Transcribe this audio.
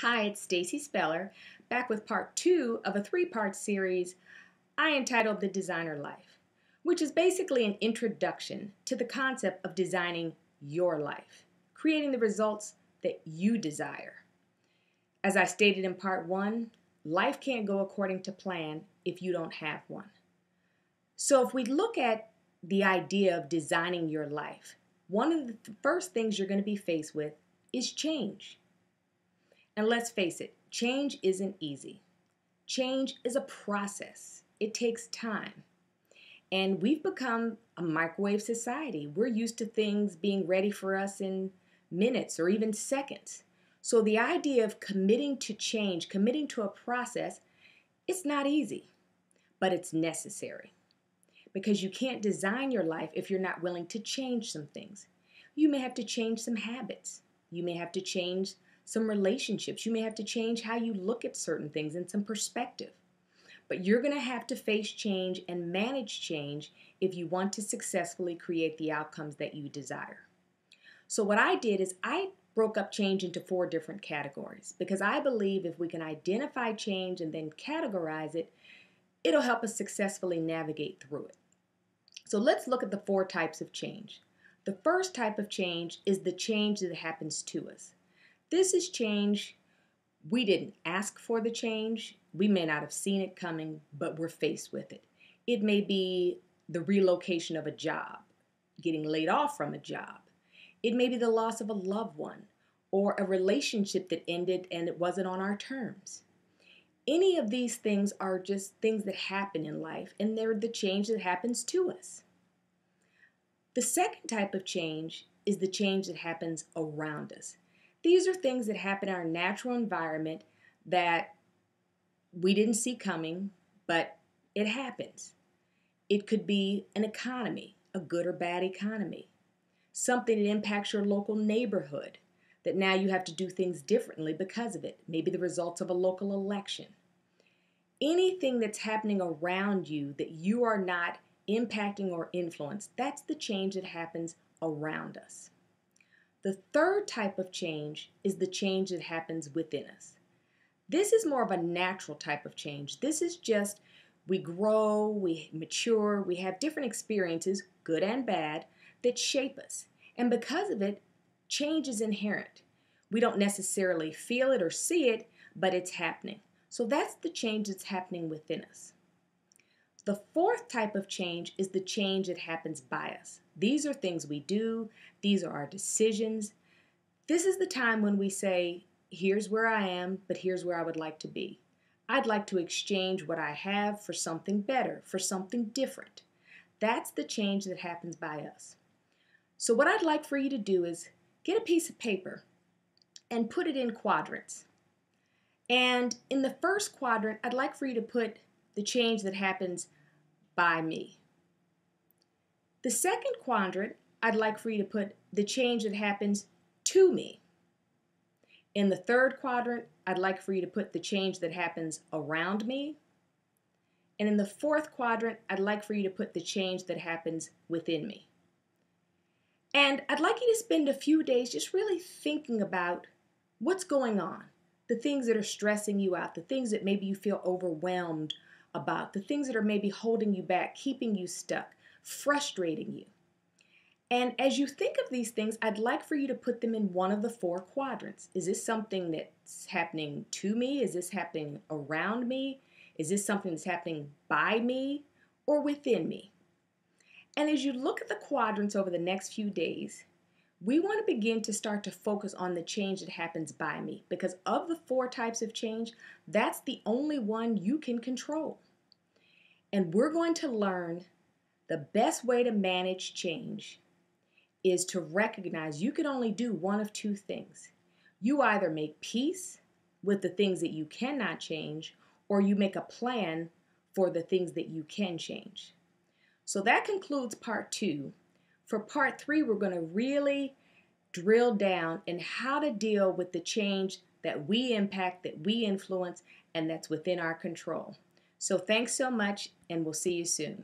Hi, it's Stacey Speller, back with part 2 of a 3-part series I entitled The Designer Life, which is basically an introduction to the concept of designing your life, creating the results that you desire. As I stated in part 1, life can't go according to plan if you don't have one. So if we look at the idea of designing your life, one of the first things you're going to be faced with is change. And let's face it, change isn't easy. Change is a process. It takes time. And we've become a microwave society. We're used to things being ready for us in minutes or even seconds. So the idea of committing to change, committing to a process, it's not easy, but it's necessary. Because you can't design your life if you're not willing to change some things. You may have to change some habits. You may have to change some relationships. You may have to change how you look at certain things and some perspective. But you're going to have to face change and manage change if you want to successfully create the outcomes that you desire. So what I did is I broke up change into 4 different categories because I believe if we can identify change and then categorize it, it'll help us successfully navigate through it. So let's look at the 4 types of change. The first type of change is the change that happens to us. This is change. We didn't ask for the change. We may not have seen it coming, but we're faced with it. It may be the relocation of a job, getting laid off from a job. It may be the loss of a loved one or a relationship that ended and it wasn't on our terms. Any of these things are just things that happen in life, and they're the change that happens to us. The second type of change is the change that happens around us. These are things that happen in our natural environment that we didn't see coming, but it happens. It could be an economy, a good or bad economy. Something that impacts your local neighborhood, that now you have to do things differently because of it. Maybe the results of a local election. Anything that's happening around you that you are not impacting or influencing, that's the change that happens around us. The third type of change is the change that happens within us. This is more of a natural type of change. This is just we grow, we mature, we have different experiences, good and bad, that shape us. And because of it, change is inherent. We don't necessarily feel it or see it, but it's happening. So that's the change that's happening within us. The fourth type of change is the change that happens by us. These are things we do. These are our decisions. This is the time when we say, here's where I am, but here's where I would like to be. I'd like to exchange what I have for something better, for something different. That's the change that happens by us. So what I'd like for you to do is get a piece of paper and put it in quadrants. And in the first quadrant, I'd like for you to put the change that happens by me. The second quadrant, I'd like for you to put the change that happens to me. In the third quadrant, I'd like for you to put the change that happens around me. And in the fourth quadrant, I'd like for you to put the change that happens within me. And I'd like you to spend a few days just really thinking about what's going on, the things that are stressing you out, the things that maybe you feel overwhelmed about, the things that are maybe holding you back, keeping you stuck, frustrating you. And as you think of these things, I'd like for you to put them in one of the 4 quadrants. Is this something that's happening to me? Is this happening around me? Is this something that's happening by me or within me? And as you look at the quadrants over the next few days, we want to begin to start to focus on the change that happens by me, because of the 4 types of change, that's the only one you can control. And we're going to learn the best way to manage change is to recognize you can only do one of 2 things. You either make peace with the things that you cannot change, or you make a plan for the things that you can change. So that concludes part 2. For part 3, we're going to really drill down in how to deal with the change that we impact, that we influence, and that's within our control. So thanks so much, and we'll see you soon.